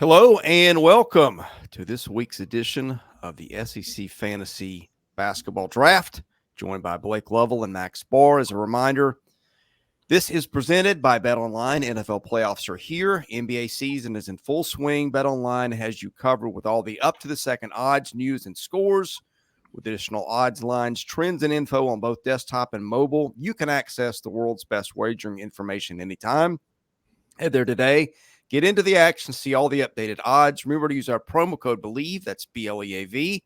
Hello and welcome to this week's edition of the SEC Fantasy Basketball Draft, joined by Blake Lovell and Max Barr. As a reminder, this is presented by BetOnline. NFL playoffs are here. NBA season is in full swing. BetOnline has you covered with all the up-to-the-second odds, news, and scores. With additional odds, lines, trends, and info on both desktop and mobile, you can access the world's best wagering information anytime. Head there today. Get into the action, see all the updated odds. Remember to use our promo code BELIEVE, that's BLEAV,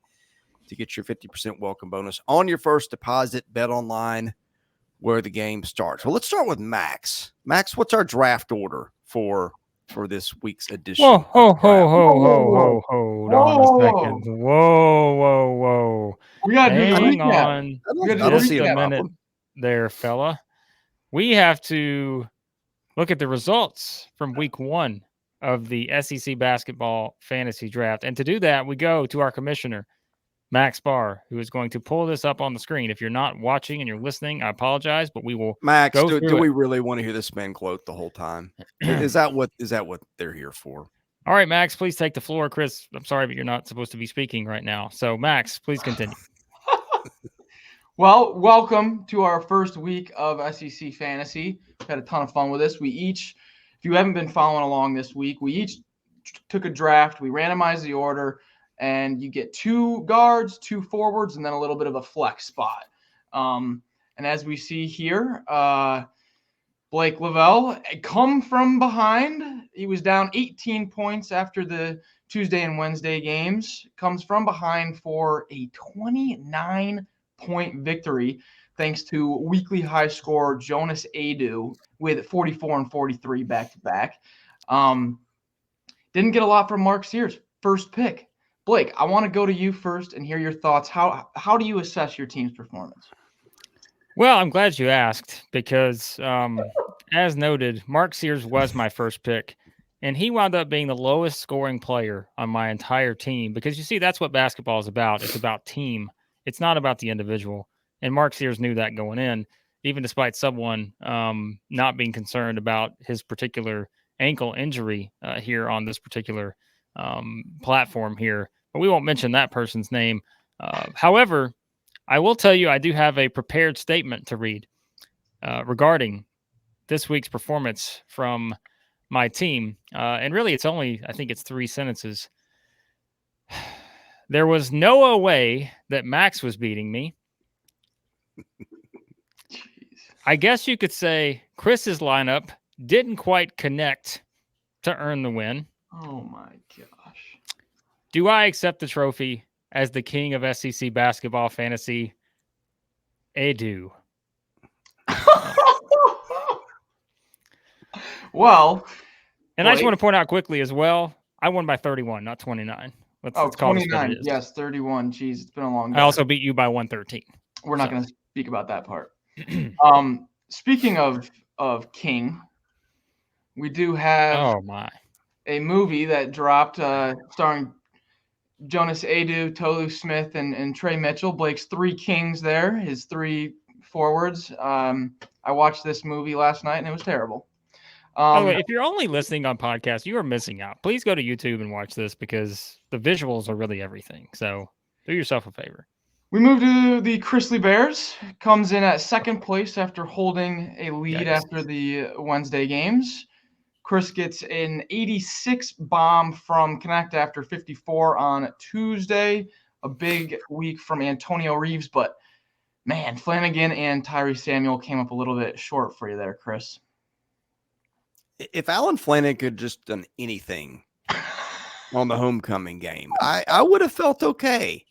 to get your 50% welcome bonus on your first deposit. Bet online where the game starts. Well, let's start with Max. Max, what's our draft order for this week's edition? Hold on a second. Whoa. We got to do the Hang recap. on. We gotta do Just the a recap. minute there, fella. We have to look at the results from week 1 of the SEC basketball fantasy draft. And to do that, we go to our commissioner, Max Barr, who is going to pull this up on the screen. If you're not watching and you're listening, I apologize, but we will Max, go do through we it. really want to hear this man gloat the whole time? Is that what they're here for? All right, Max, please take the floor. Chris, I'm sorry, but you're not supposed to be speaking right now. So, Max, please continue. Well, welcome to our first week of SEC Fantasy. We've had a ton of fun with this. If you haven't been following along this week, we each took a draft. We randomized the order, and you get 2 guards, 2 forwards, and then a little bit of a flex spot. And as we see here, Blake Lovell come from behind. He was down 18 points after the Tuesday and Wednesday games. Comes from behind for a 29-point victory, thanks to weekly high scorer Jonas Adu with 44 and 43 back-to-back. Didn't get a lot from Mark Sears, first pick. Blake, I want to go to you first and hear your thoughts. How do you assess your team's performance? Well, I'm glad you asked because, as noted, Mark Sears was my first pick, and he wound up being the lowest scoring player on my entire team because, you see, that's what basketball is about. It's about team. It's not about the individual, and Mark Sears knew that going in, even despite someone not being concerned about his particular ankle injury here on this particular platform here. But we won't mention that person's name. However, I will tell you I do have a prepared statement to read regarding this week's performance from my team. And really, I think it's 3 sentences. There was no way that Max was beating me. I guess you could say Chris's lineup didn't quite connect to earn the win. Oh, my gosh. Do I accept the trophy as the king of SEC basketball fantasy? I do. Well, and I just want to point out quickly as well, I won by 31, not 29. Let's call 29. Yes, 31. Jeez, it's been a long day. I also beat you by 113. We're not going to speak about that part. Speaking of King, we do have a movie that dropped starring Jonas Adu, Tolu Smith, and Tre Mitchell. Blake's 3 kings there, his 3 forwards. I watched this movie last night, and it was terrible. By the way, if you're only listening on podcasts, you are missing out. Please go to YouTube and watch this because the visuals are really everything. So do yourself a favor. We move to the Chrisley Bears. Comes in at 2nd place after holding a lead after the Wednesday games. Chris gets an 86 bomb from Knecht after 54 on Tuesday. A big week from Antonio Reeves, but man, Flanagan and Tyree Samuel came up a little bit short for you there, Chris. If Alan Flanagan could just done anything on the homecoming game, I would have felt okay.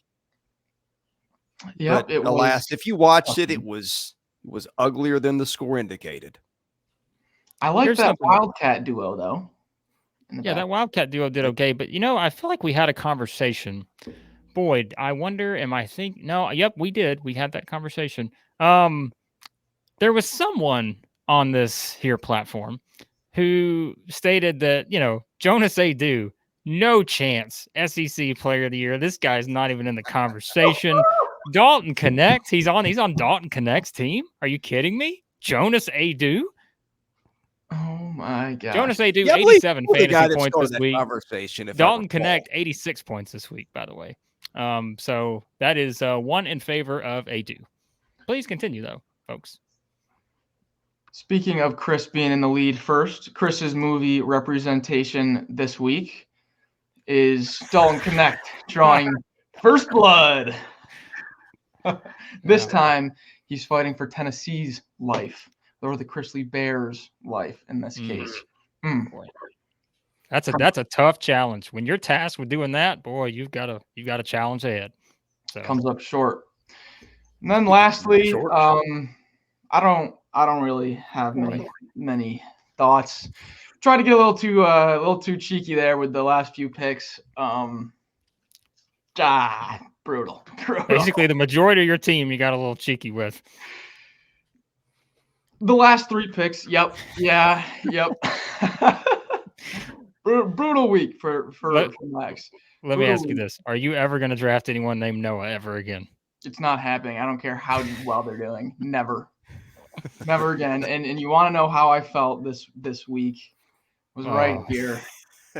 Yeah, alas, if you watched it was uglier than the score indicated. I like that Wildcat duo, though. That Wildcat duo did okay. But, I feel like we had a conversation. Boyd, I wonder, we did. We had that conversation. There was someone on this here platform who stated that, Jonas Adu, no chance, SEC Player of the Year. This guy's not even in the conversation. Dalton Knecht, he's on Dalton Knecht's team. Are you kidding me? Jonas Adu? Oh my gosh. Jonas Adu, Yeah, I believe 87 you're the guy fantasy that points started this that week. conversation. If I Dalton recall. Knecht, 86 points this week, by the way. So that is one in favor of Adu. Please continue, though, folks. Speaking of Chris being in the lead first, Chris's movie representation this week is Dalton Knecht drawing First Blood. This time, he's fighting for Tennessee's life, or the Chrisley Bears' life in this case. Boy. That's a tough challenge. When you're tasked with doing that, boy, you've got a challenge ahead. So Comes up short. And then lastly, Short. I don't really have many thoughts. Tried to get a little too cheeky there with the last few picks. Brutal. basically, the majority of your team you got a little cheeky with. The last 3 picks. Yep. Brutal week for Max. Let me ask you this: are you ever going to draft anyone named Noah ever again? It's not happening. I don't care how well they're doing. Never again. And you want to know how I felt this week? Was right here.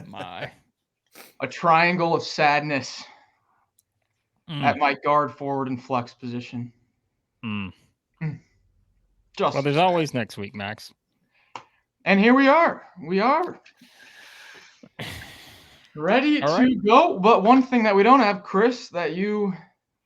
My. A triangle of sadness at my guard, forward, and flex position. Well, there's always next week, Max. And here we are. We are ready to go. But one thing that we don't have, Chris, that you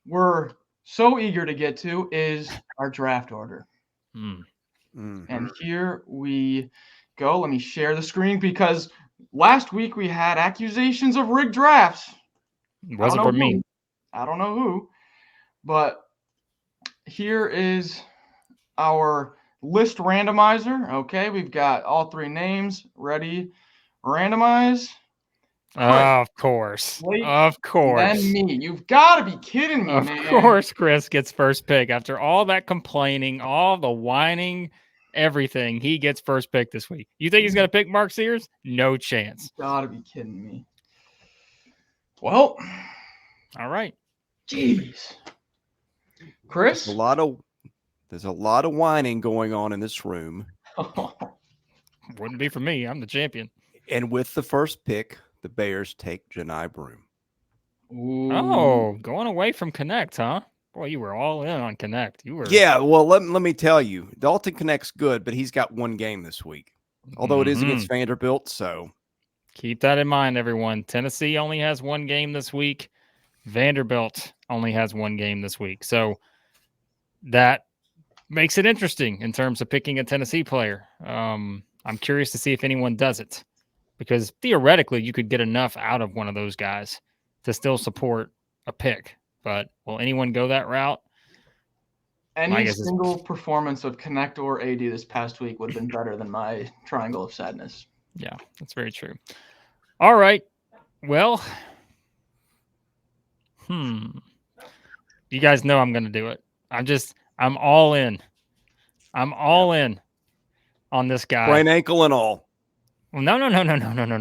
were so eager to get to is our draft order. And here we go. Let me share the screen because last week we had accusations of rigged drafts. Wasn't for me. I don't know who, but here is our list randomizer. Okay, we've got all 3 names ready. Randomize. Of course. Of course. Then me. You've got to be kidding me, man. Of course, Chris gets first pick. After all that complaining, all the whining, everything, he gets first pick this week. You think he's going to pick Mark Sears? No chance. Got to be kidding me. Well. All right. Jeez. Chris? There's a lot of whining going on in this room. Wouldn't be for me. I'm the champion. And with the first pick, the Bears take Johni Broome. Ooh. Oh, going away from Knecht, huh? Boy, you were all in on Knecht. You were. Yeah, well, let me tell you, Dalton Knecht's good, but he's got 1 game this week. Although it is against Vanderbilt, so keep that in mind, everyone. Tennessee only has 1 game this week. Vanderbilt only has 1 game this week. So that makes it interesting in terms of picking a Tennessee player. I'm curious to see if anyone does it, because theoretically you could get enough out of one of those guys to still support a pick. But will anyone go that route? Any single performance of Knecht or AD this past week would have been better than my triangle of sadness. Yeah, that's very true. All right. Well, you guys know I'm going to do it. I'm all in. I'm all in on this guy. Sprained ankle and all. Well, no.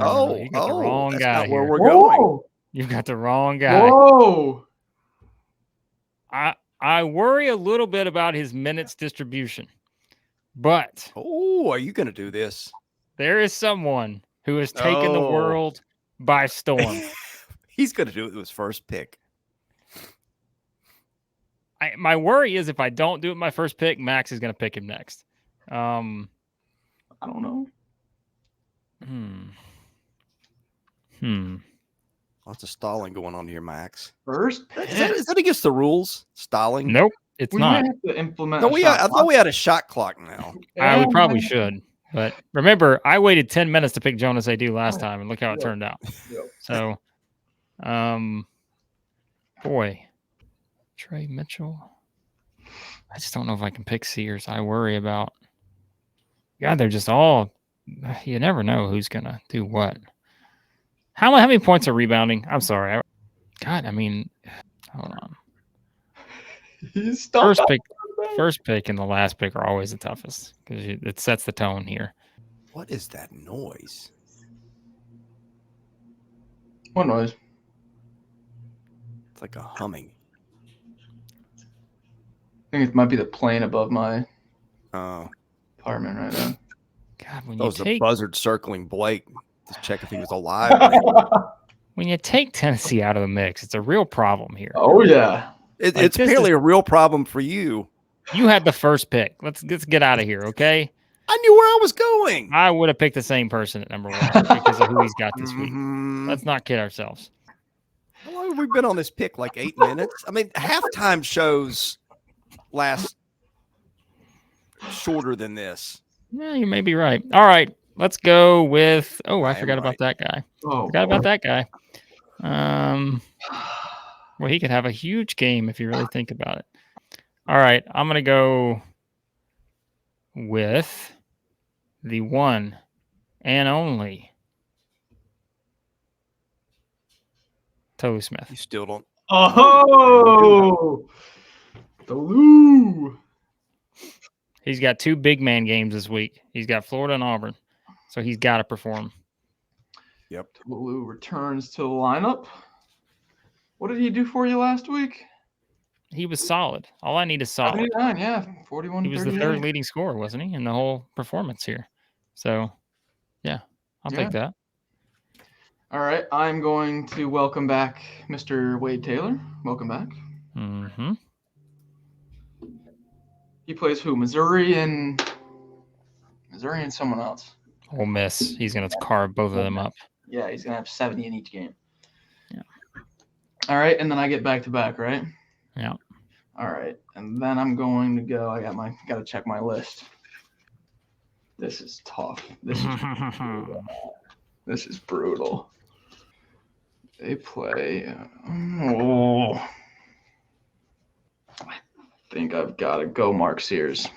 Oh, You got the wrong that's guy not where here. we're going. You've got the wrong guy. Whoa. I worry a little bit about his minutes distribution, but are you going to do this? there is someone who has taken the world by storm. He's going to do it with his first pick. My worry is if I don't do it my first pick, Max is going to pick him next. I don't know. Lots of stalling going on here, Max. First pick? Is that against the rules? Stalling? Nope, it's not. Have to implement. No, I thought we had a shot clock now. We probably should. But remember, I waited 10 minutes to pick Jonas Adu last time, and look how it turned out. So, boy, Tre Mitchell. I just don't know if I can pick Sears. I worry about. God, they're just all. You never know who's gonna do what. How many points are rebounding? I'm sorry. God, I mean, hold on. First pick and the last pick are always the toughest because it sets the tone here. What is that noise? What noise? It's like a humming. I think it might be the plane above my Oh. apartment right now. God, when That you was the take buzzard circling Blake to check if he was alive. when you take Tennessee out of the mix, it's a real problem here. Oh yeah. It's this apparently a real problem for you. You had the first pick. Let's get out of here, okay? I knew where I was going. I would have picked the same person at number 1 because of who he's got this week. Mhm. Let's not kid ourselves. How long have we been on this pick? Like 8 minutes? I mean, halftime shows last shorter than this. Yeah, you may be right. All right, let's go with. Oh, I I am forgot about right. that guy. Oh, Forgot about that guy. Well, he could have a huge game if you really think about it. All right, I'm gonna go with the one and only Tolu Smith. You still don't. Oh, Tolu. He's got 2 big man games this week. He's got Florida and Auburn, so he's got to perform. Yep. Tolu returns to the lineup. What did he do for you last week? He was solid. All I need is solid. 79, yeah, 41. He was the 3rd leading scorer, wasn't he, in the whole performance here? So, yeah, I'll take that. All right, I'm going to welcome back Mr. Wade Taylor. Welcome back. Mm-hmm. He plays who? Missouri and someone else. Ole Miss. He's going to carve both of them up. Yeah, he's gonna have 70 in each game. Yeah. All right, and then I get back to back, right? Yeah. All right, and then I'm going to go. I got to check my list. This is tough. This is brutal. They play. I think I've got to go Mark Sears.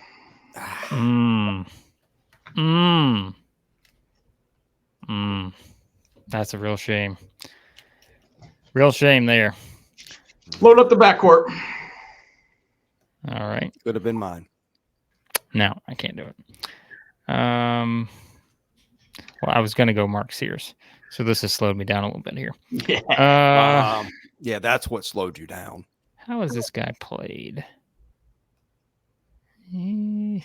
That's a real shame. Real shame there. Load up the backcourt. All right. Could have been mine. No, I can't do it. Well, I was going to go Mark Sears. So this has slowed me down a little bit here. Yeah. Yeah, that's what slowed you down. How has this guy played? Ooh.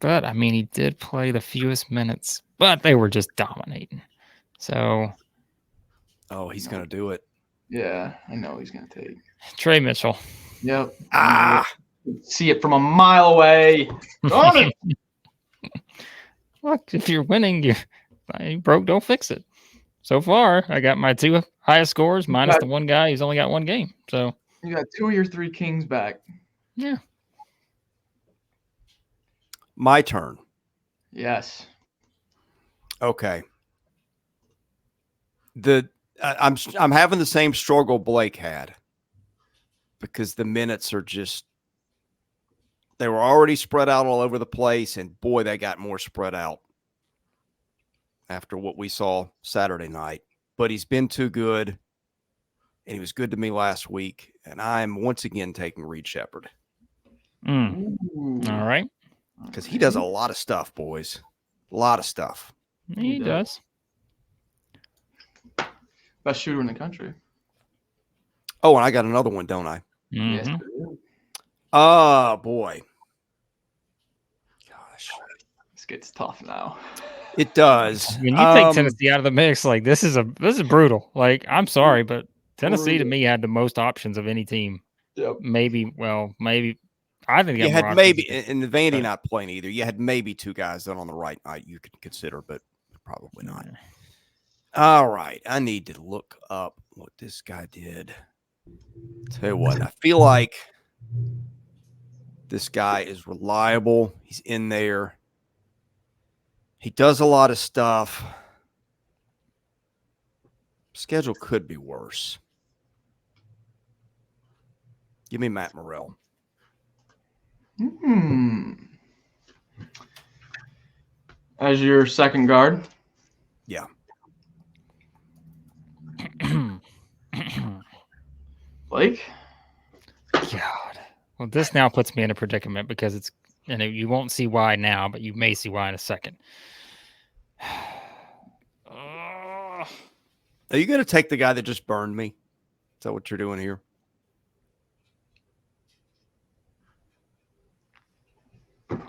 But, I mean, he did play the fewest minutes, but they were just dominating. So. Oh, he's going to do it. Yeah, I know he's going to take. Tre Mitchell. Yep. See it from a mile away. Darn it. Look, if you're winning, you broke, don't fix it. So far, I got my 2 highest scores minus the one guy who's only got 1 game. So you got 2 of your 3 kings back. Yeah. My turn. Yes. Okay. I'm having the same struggle Blake had because the minutes are just they were already spread out all over the place, and boy, they got more spread out after what we saw Saturday night. But he's been too good, and he was good to me last week, and I'm once again taking Reed Sheppard. All right. Because he does a lot of stuff, boys. A lot of stuff. He does. Best shooter in the country. Oh, and I got another one, don't I? Mm-hmm. Yes. Oh, boy. Gosh. This gets tough now. It does. When you take Tennessee out of the mix, like this is brutal. Like, I'm sorry, but Tennessee to me had the most options of any team. Yep. Maybe I think you had maybe, and the Vandy not playing either. You had maybe 2 guys that on the right night you could consider, but probably not. Yeah. All right. I need to look up what this guy did. Tell you what, I feel like this guy is reliable. He's in there. He does a lot of stuff. Schedule could be worse. Give me Matt Morrell. As your second guard? Yeah. Blake? God. Well, this now puts me in a predicament because it's, and you won't see why now, but you may see why in a second. Are you going to take the guy that just burned me? Is that what you're doing here?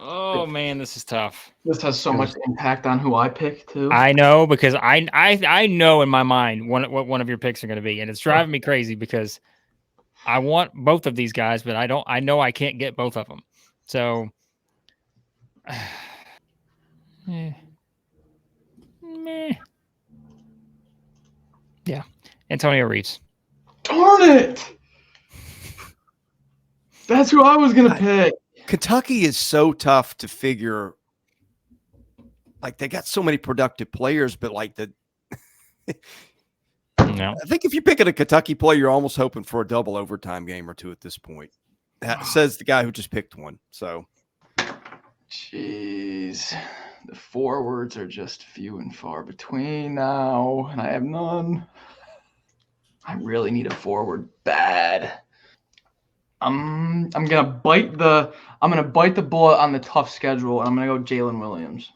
Oh man, this is tough. This has so much impact on who I pick too. I know because I know in my mind what one of your picks are going to be, and it's driving me crazy because I want both of these guys, but I know I can't get both of them. So, meh. Yeah, Antonio Reeves. Darn it! That's who I was gonna pick. Kentucky is so tough to figure. Like they got so many productive players, but like No. I think if you're picking a Kentucky player, you're almost hoping for a double overtime game or two at this point. That says the guy who just picked one. So, jeez, the forwards are just few and far between now, and I have none. I really need a forward bad. I'm gonna bite the bullet on the tough schedule, and I'm gonna go Jalen Williams.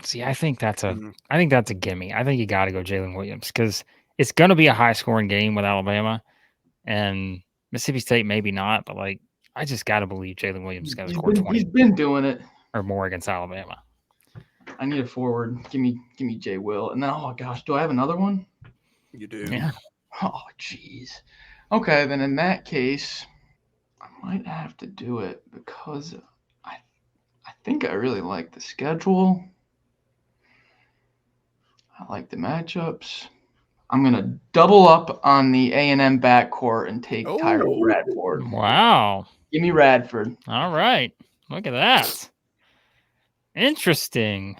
See, I think that's a gimme. I think you got to go Jalen Williams because it's going to be a high scoring game with Alabama, and Mississippi State maybe not, but like I just got to believe Jalen Williams is going to score 20. He's been doing it or more against Alabama. I need a forward. Give me Jay Will, and then oh gosh, do I have another one? you do. Yeah. Oh jeez. Okay, then in that case, I might have to do it because I think I really like the schedule. I like the matchups. I'm going to double up on the A&M backcourt and take Tyrell Radford. Wow. Give me Radford. All right. Look at that. Interesting.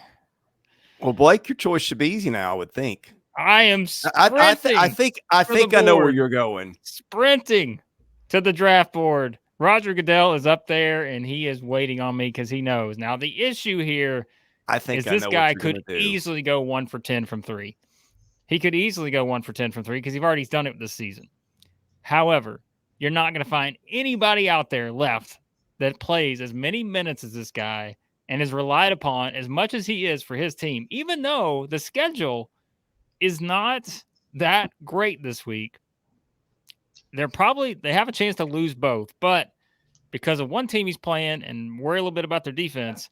Well, Blake, your choice should be easy now, I would think. I am sprinting. I think I know where you're going. Sprinting to the draft board. Roger Goodell is up there, and he is waiting on me because he knows. Now, the issue here is this guy could easily go 1 for 10 from 3. He could easily go 1 for 10 from 3 because he's already done it this season. However, you're not going to find anybody out there left that plays as many minutes as this guy and is relied upon as much as he is for his team, even though the schedule is not that great this week. They have a chance to lose both, but because of one team he's playing and worry a little bit about their defense,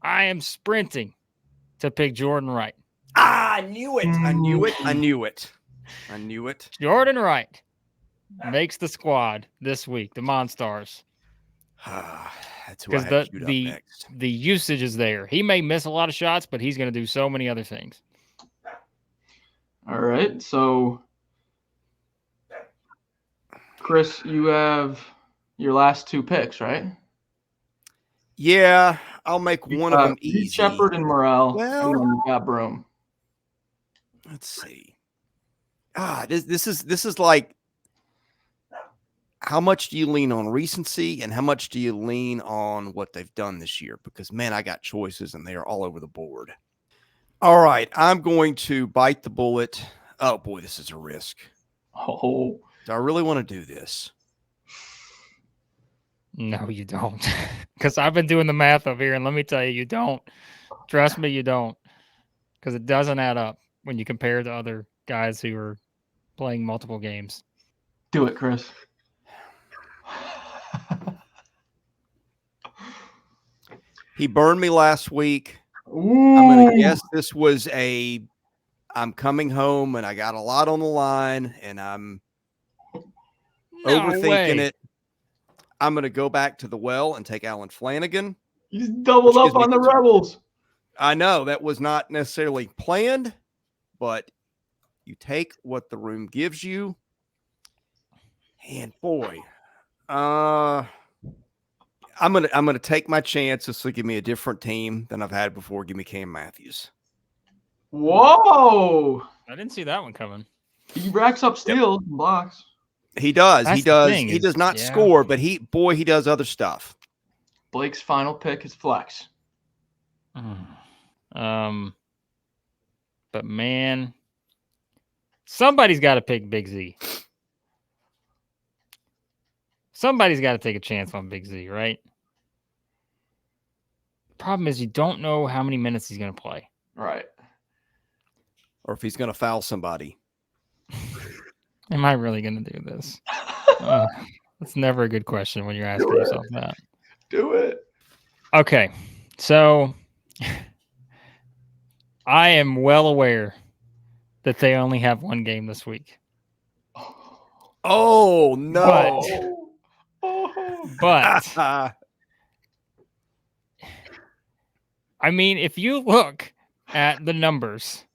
I am sprinting to pick Jordan Wright. I knew it. I knew it. I knew it. I knew it. Jordan Wright makes the squad this week, the Monstars. That's who I had queued up next. The usage is there. He may miss a lot of shots, but he's going to do so many other things. All right, so Chris, you have your last 2 picks, right? Yeah, I'll make one of them easy. Reed Sheppard and Morrell. Well, and then you got Broome. Let's see. This is like, how much do you lean on recency and how much do you lean on what they've done this year? Because man, I got choices and they are all over the board. All right, I'm going to bite the bullet. Oh boy, this is a risk. Oh, do I really want to do this? No, you don't. Because I've been doing the math over here, and let me tell you, you don't. Trust me, you don't. Because it doesn't add up when you compare to other guys who are playing multiple games. Do it, Chris. He burned me last week. Ooh. I'm going to guess this was I'm coming home and I got a lot on the line and I'm overthinking it. I'm going to go back to the well and take Alan Flanagan. You just doubled up on the Rebels. I know that was not necessarily planned, but you take what the room gives you. And boy, I'm gonna take my chance. This will give me a different team than I've had before. Give me Cam Matthews. Whoa! I didn't see that one coming. He racks up steals and blocks. He does. That's he does. He does not score, but he does other stuff. Blake's final pick is flex. But man, somebody's got to pick Big Z. Somebody's got to take a chance on Big Z, right? Problem is you don't know how many minutes he's going to play. Right. Or if he's going to foul somebody. Am I really going to do this? That's never a good question when you're asking yourself that. Do it. Okay, so I am well aware that they only have one game this week. Oh no! But I mean, if you look at the numbers,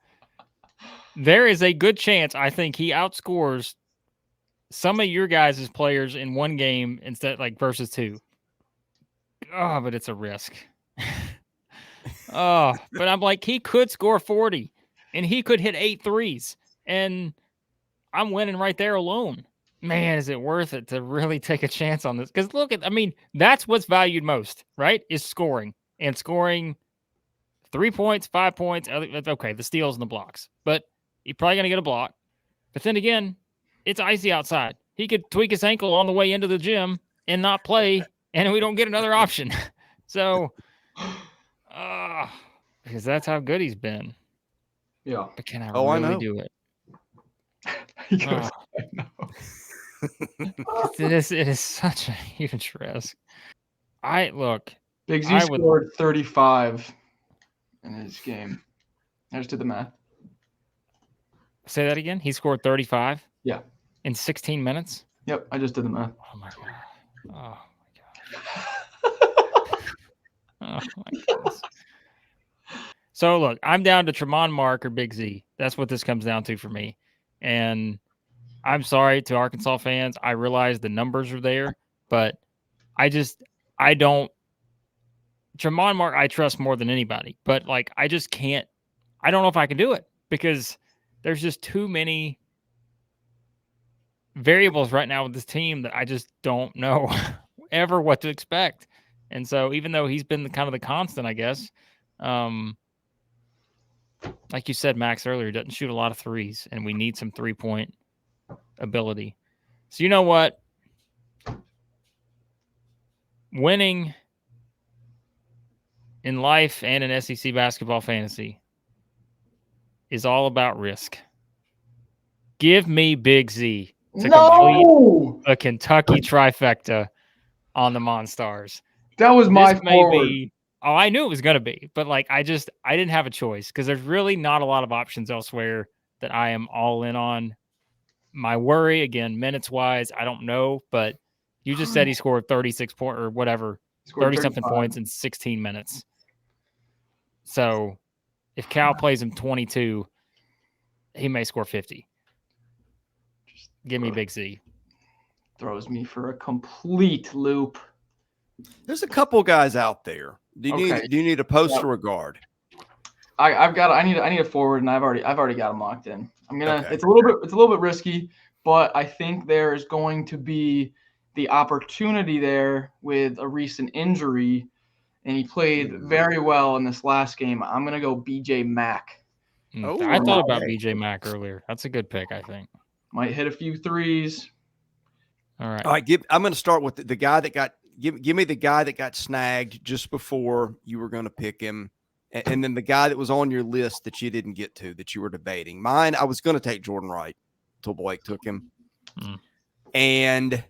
there is a good chance I think he outscores some of your guys' players in one game instead, like versus two. Oh, but it's a risk. But I'm like, he could score 40 and he could hit 8 threes, and I'm winning right there alone. Man, is it worth it to really take a chance on this? Because look I mean, that's what's valued most, right? Is scoring, and scoring 3 points, 5 points. Okay, the steals and the blocks, but you're probably going to get a block. But then again, it's icy outside. He could tweak his ankle on the way into the gym and not play, and we don't get another option. So, because that's how good he's been. Yeah. But can I I really know. do it? He goes, I know. It is such a huge risk. Big Z scored 35 in his game. I just did the math. Say that again. He scored 35. Yeah. In 16 minutes. Yep, I just did the math. Oh my god. Oh my god. Oh my goodness. So look, I'm down to Tremont Mark or Big Z. That's what this comes down to for me. And I'm sorry to Arkansas fans. I realize the numbers are there, but I don't. Tremont Mark, I trust more than anybody, but like, I just can't. I don't know if I can do it because there's just too many variables right now with this team that I just don't know ever what to expect. And so even though he's been kind of the constant, I guess, like you said, Max, earlier, he doesn't shoot a lot of threes, and we need some 3-point ability. So you know what? Winning in life and in SEC basketball fantasy is all about risk. Give me Big Z to complete a Kentucky trifecta on the Monstars. That was my forward. I knew it was going to be, but like I didn't have a choice because there's really not a lot of options elsewhere that I am all in on. My worry, again, minutes-wise, I don't know, but you just said he scored 36 points or whatever, 30-something points in 16 minutes. So if Cal plays him 22, he may score 50. Give me Big Z. Throws me for a complete loop. There's a couple guys out there. Do you need a post or a guard? I need a forward, and I've already got him locked in. It's a little bit risky, but I think there is going to be the opportunity there with a recent injury, and he played very well in this last game. I'm gonna go BJ Mack. I thought about BJ Mack earlier. That's a good pick, I think. Might hit a few threes. All right. I'm going to start with the guy that got give me the guy that got snagged just before you were going to pick him, and then the guy that was on your list that you didn't get to that you were debating. Mine, I was going to take Jordan Wright until Blake took him, and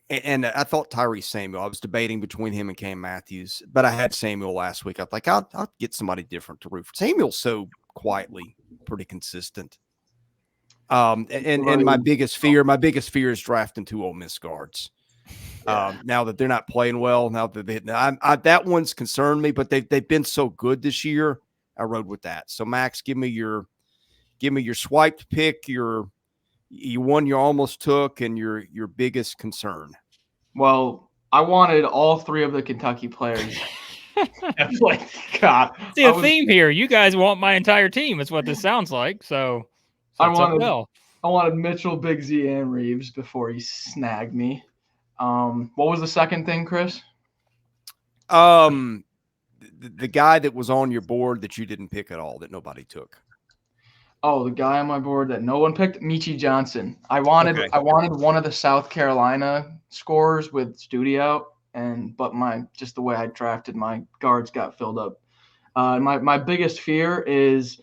I thought Tyrese Samuel. I was debating between him and Cam Matthews, but I had Samuel last week. I was like, I'll get somebody different to root for. Samuel's so quietly pretty consistent. And my biggest fear is drafting 2 Ole Miss guards. Now that they're not playing well, that one's concerned me, but they've been so good this year. I rode with that. So Max, give me your swiped pick, your one you almost took, and your biggest concern. Well, I wanted all 3 of the Kentucky players. Like, God. See a theme here. You guys want my entire team. It's what this sounds like. So I wanted Mitchell, Big Z, and Reeves before he snagged me. What was the second thing, Chris? The guy that was on your board that you didn't pick at all, that nobody took. Oh, the guy on my board that no one picked, Michi Johnson. I wanted one of the South Carolina scorers with Studi out, but the way I drafted my guards got filled up. My biggest fear is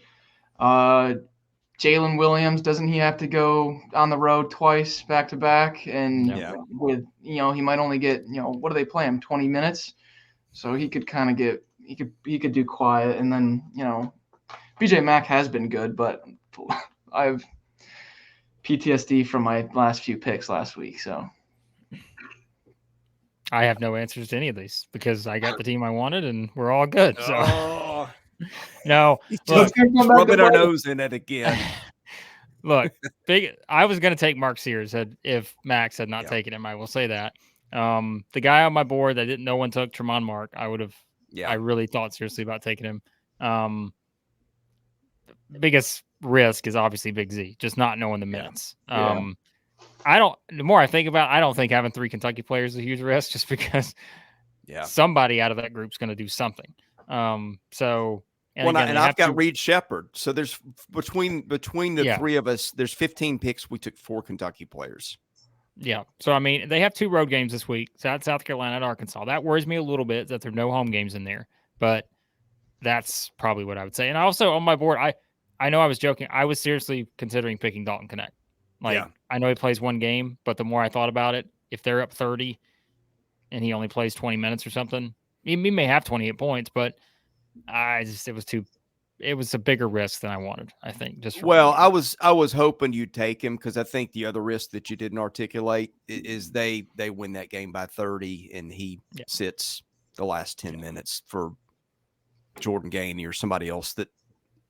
Jalen Williams, doesn't he have to go on the road twice back to back? And Yeah. with he might only get what do they play him 20 minutes, so he could kind of get he could do quiet, and then BJ Mack has been good, but I have PTSD from my last few picks last week, so I have no answers to any of these because I got the team I wanted and we're all good. So no, just rubbing our nose in it again. Look, I was going to take Mark Sears if Max had not taken him. I will say that. The guy on my board that no one took, Tremont Mark, I would have. Yeah. I really thought seriously about taking him. Biggest risk is obviously Big Z, just not knowing the minutes. The more I think about it, I don't think having 3 Kentucky players is a huge risk, just because somebody out of that group is going to do something. And I've got Reed Sheppard. So there's between the 3 of us, there's 15 picks. We took 4 Kentucky players. Yeah. So, I mean, they have 2 road games this week. It's at South Carolina and Arkansas. That worries me a little bit that there are no home games in there. But that's probably what I would say. And also on my board, I know I was joking. I was seriously considering picking Dalton Knecht. I know he plays 1 game, but the more I thought about it, if they're up 30 and he only plays 20 minutes or something, he may have 28 points, but it was a bigger risk than I wanted, I think. I was hoping you'd take him, because I think the other risk that you didn't articulate is they win that game by 30 and he sits the last 10 minutes for Jordan Gainey or somebody else that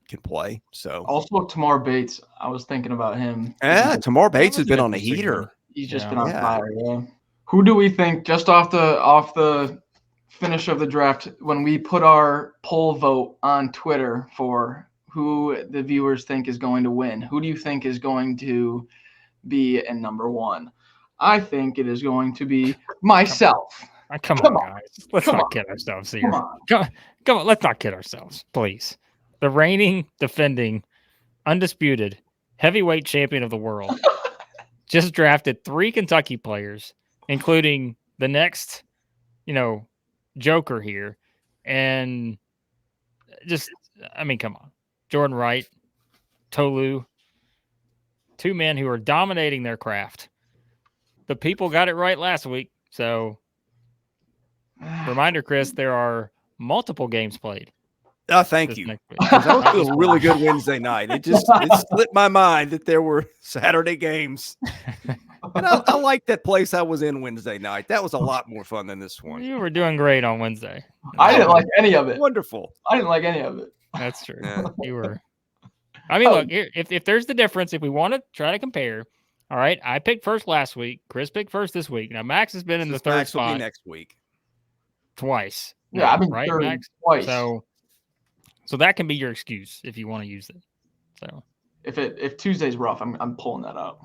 can play. So also Tamar Bates, I was thinking about him. Yeah, Tamar Bates has been on a heater. He's just been on fire. Yeah. Who do we think, just off the finish of the draft, when we put our poll vote on Twitter for who the viewers think is going to win, who do you think is going to be in number 1? I think it is going to be myself. Come on, guys. Let's not kid ourselves here. Come on. Let's not kid ourselves, please. The reigning, defending, undisputed heavyweight champion of the world just drafted 3 Kentucky players, including the next, Joker here. And come on. Jordan Wright, Tolu, 2 men who are dominating their craft. The people got it right last week. So, reminder, Chris, there are multiple games played. Oh, thank you. That was a really good Wednesday night. It slipped my mind that there were Saturday games. And I like that place I was in Wednesday night. That was a lot more fun than this one. You were doing great on Wednesday. I didn't like any of it. Wonderful. I didn't like any of it. That's true. Yeah. You were. I mean, look, if there's the difference, if we want to try to compare, all right, I picked first last week. Chris picked first this week. Now, Max has been in the third spot. Will be next week. Twice. Yeah, I've been right, third Max? twice. So that can be your excuse if you want to use it. So if Tuesday's rough, I'm pulling that up.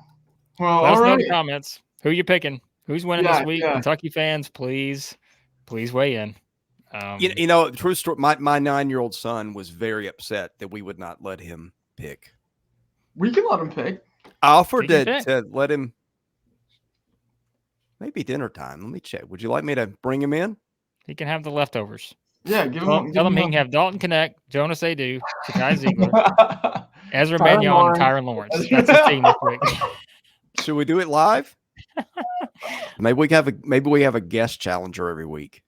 Well, let us all know in right. the comments. Who you picking? Who's winning this week? Yeah. Kentucky fans, please weigh in. True story. My 9-year-old son was very upset that we would not let him pick. We can let him pick. I offered to let him. Maybe dinner time. Let me check. Would you like me to bring him in? He can have the leftovers. Yeah, tell him he can have Dalton Knecht, Jonas Adu, Sakai Ziegler, Ezra Mannion, and Tyron Lawrence. That's his team this week. Should we do it live? Maybe we have a guest challenger every week.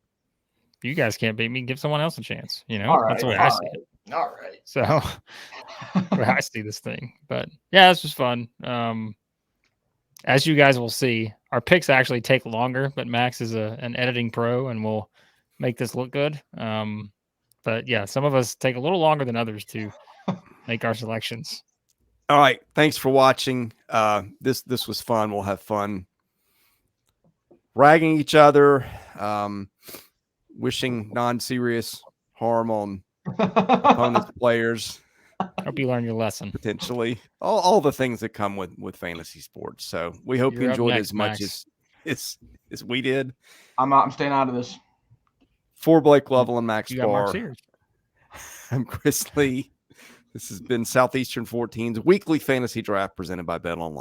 You guys can't beat me. Give someone else a chance. All right, that's the way I see it. All right. So I see this thing, but yeah, it's just fun. As you guys will see, our picks actually take longer, but Max is an editing pro and will make this look good. But yeah, some of us take a little longer than others to make our selections. All right. Thanks for watching. This was fun. We'll have fun ragging each other, wishing non-serious harm on opponents' players. Hope you learned your lesson. Potentially. All the things that come with fantasy sports. So we hope you enjoyed it as much as we did. I'm staying out of this. For Blake Lovell and Max Barr, Sears. I'm Chris Lee. This has been Southeastern 14's weekly fantasy draft presented by BetOnline.